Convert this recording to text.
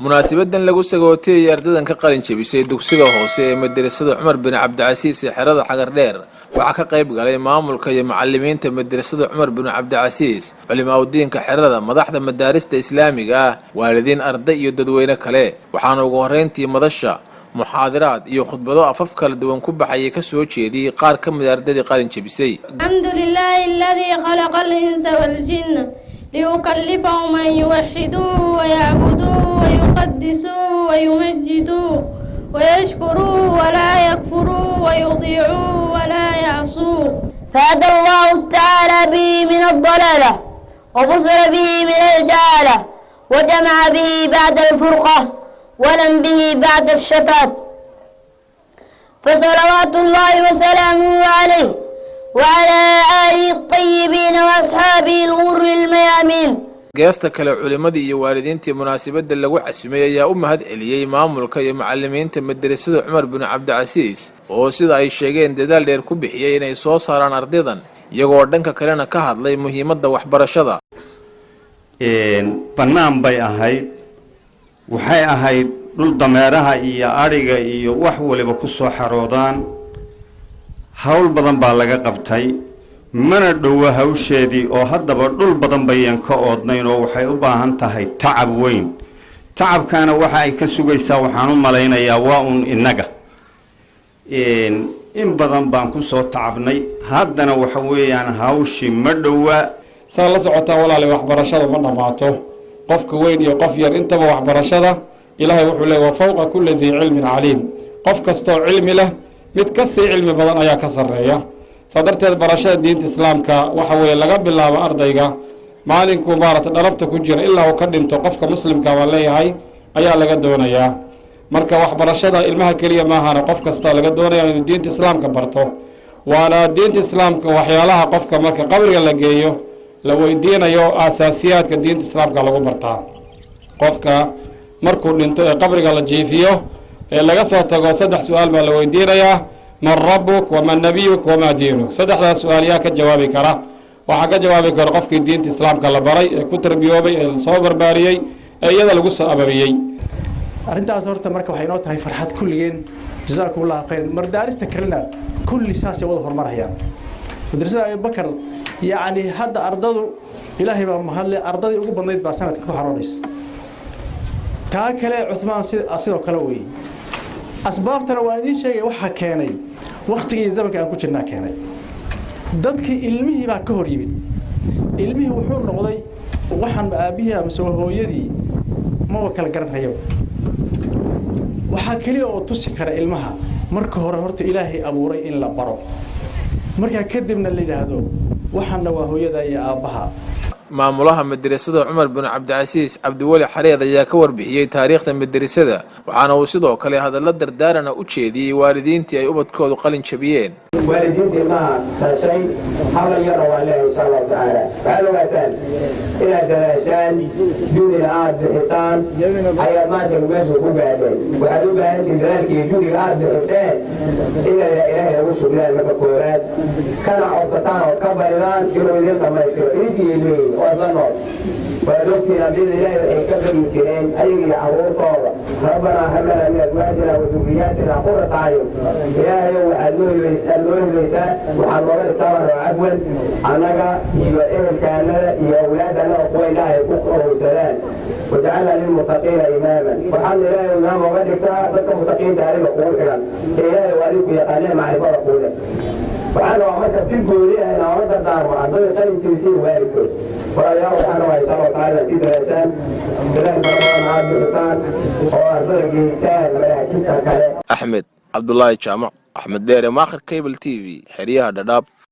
munaasabadan lagu sagootay ardadan ka qalin jabisay dugsiga hoose ee madrasada Umar bin Cabdicasiis ee xerada xagar dheer waxa ka qayb galay maamulka iyo macallimiinta madrasada Umar bin Cabdicasiis culimada xerada madaxda madaarista islaamiga waalidiin arday iyo dadweyne kale waxaana ugu horeyntii madasha muxaadaraad iyo khudbado afaf kala duwan ku baxay ka soo jeediyay qaar ka mid ardayda qalin jabisay alxamdulillahi alladhi khalaqal insa wal jinna ليكلفهم أن يوحدوه ويعبدوه ويقدسوه ويمجدوه ويشكروه ولا يكفروه ويطيعوه ولا يعصوه فهدى الله تعالى به من الضلالة وبصر به من الجهالة وجمع به بعد الفرقة ولم به بعد الشتات فصلوات الله وسلامه عليه وعلى آله الطيبين وأصحابه الغر الميامين geesta kale culimadii iyo waalidiintii munaasabada lagu casimay ayaa u mahad celiyay maamulka iyo macallimiinta madrasada Umar bin Cabdicasiis oo sida ay sheegeen dadaal dheer ku bixiyay inay soo saaraan ardaydan iyagoo dhanka kalena ka hadlay muhiimadda waxbarashada banaan bay ahayd waxay ahayd dhul dameeraha iyo ariga iyo wax waliba ku soo xaroodaan hawl badan baa laga qabtay mana dhowa hawsheedii oo haddaba dhul badan bayaan ka oodnayn oo waxay u baahan tahay tacab weyn tacabkaana waxa ay ka sugaysaa waxaan u malaynayaa waa un innaga in badan baan ku soo tacabnay haddana waxa weeyaan hawshii ma dhowa saa la socotaa walaal waxbarashada ma dhamaato qofka weyn iyo qof yar intaba waxbarashada ilaahay wuxuu leeyahay wa fawqa kulli dhi ilmin alim qof kasto cilmi leh mid ka sii cilmi badan ayaa ka sareeya sadarteed barashada diinta islaamka waxa weeye laga bilaabo ardayga maalinku dhalabta ku jira ilaa uu ka dhinto qofka muslimka waa leeyahay ayaa laga doonayaa marka waxbarashada ilmaha kaliya ma ahana qof kasta laga doonayaa inuu diinta islaamka barto waana diinta islaamka waxyaalaha qofka marka qabriga la geeyo la weydiinayo asaasiyaadka diinta islaamka lagu bartaa qofka markuu dhinto ee qabriga la jiifiyo laga soo tago saddex su'aal baa la weydiinayaa man rabbuk wa man nabiyuk wa ma diinuk saddexdaas su'aal yaa ka jawaabi kara waxa ka jawaabi kara qofkii diinta islaamka la baray ee ku tarbiyoobay ee soo barbaariyay ee iyada lagu soo ababiyay arrintaas horta marka waxay noo tahay farxad kulligeen jazaakumullahu khayr mardaarista kalena kulli saasay wada hormarayaan madrasada Abubakar yaani hadda ardadu ilaahay baa mahadle ardadii ugu badnayd baa sanadka ku xaroonaysa taa kale Uthman sidoo kale weey asbaabtana waa idin sheegay waxa keenay waqtigii zamanka aan ku jirnaa keenay dadkii ilmihii baa ka hor yimid ilmihii wuxuu noqday waxaan aabihi ama soo hooyadii ma kala garanayo waxa kaliya oo tusi kara ilmaha marka hore horta ilaahay abuuray in la baro marka kadibna la yiraahdo waxana waa hooyada iyo aabaha maamulaha madrasada Umar bin Cabdicasiis Abdiwali Xareed ayaa ka warbixiyay taariikhda madrasada waxaana uu sidoo kale hadallo dardaarana u jeediyay waalidiintii ay ubadkoodu qalin jabiyeen waalidiintii ma tashay hal yar oo Allah insha Allah taala baad watan ila dalaashan duuni aad ihsan ayaa ma shan meesha ku gaadhay waxa u baahan in dadaalkii duuni aad ihsan ila ilaahay ugu shukran marka kooraad kana codsataan oo ka baridaan inuu idin dhameeyo intii leeyahay وأظنوا ولكن بإذن الله كبر الجيران أي عروضه ربنا هب لنا من أزواجنا وذرياتنا قرة أعين إلهي وأدوه ليس وحضرت الثمر وعفوا عنك يؤمن كان يا أولادنا وأخوينا يكفروا سلام وجعلنا للمتقين إماما وحمد الله إمام وغدك ذلك متقين تعليم قولنا إلهي وأليك يقانين مع عبارة قولنا وأنا وعملت سيبه ليها أنا وعملت الدار وعندما يقلم تمسيه وارثه ويا سبحانه إن شاء الله تعالى سيد الإنسان بلاه برمان عبد الإنسان وأرضك الإنسان ولا كيسا كلام أحمد عبد الله الجامع أحمد ديري ماخر كيبل تي في حريها داداب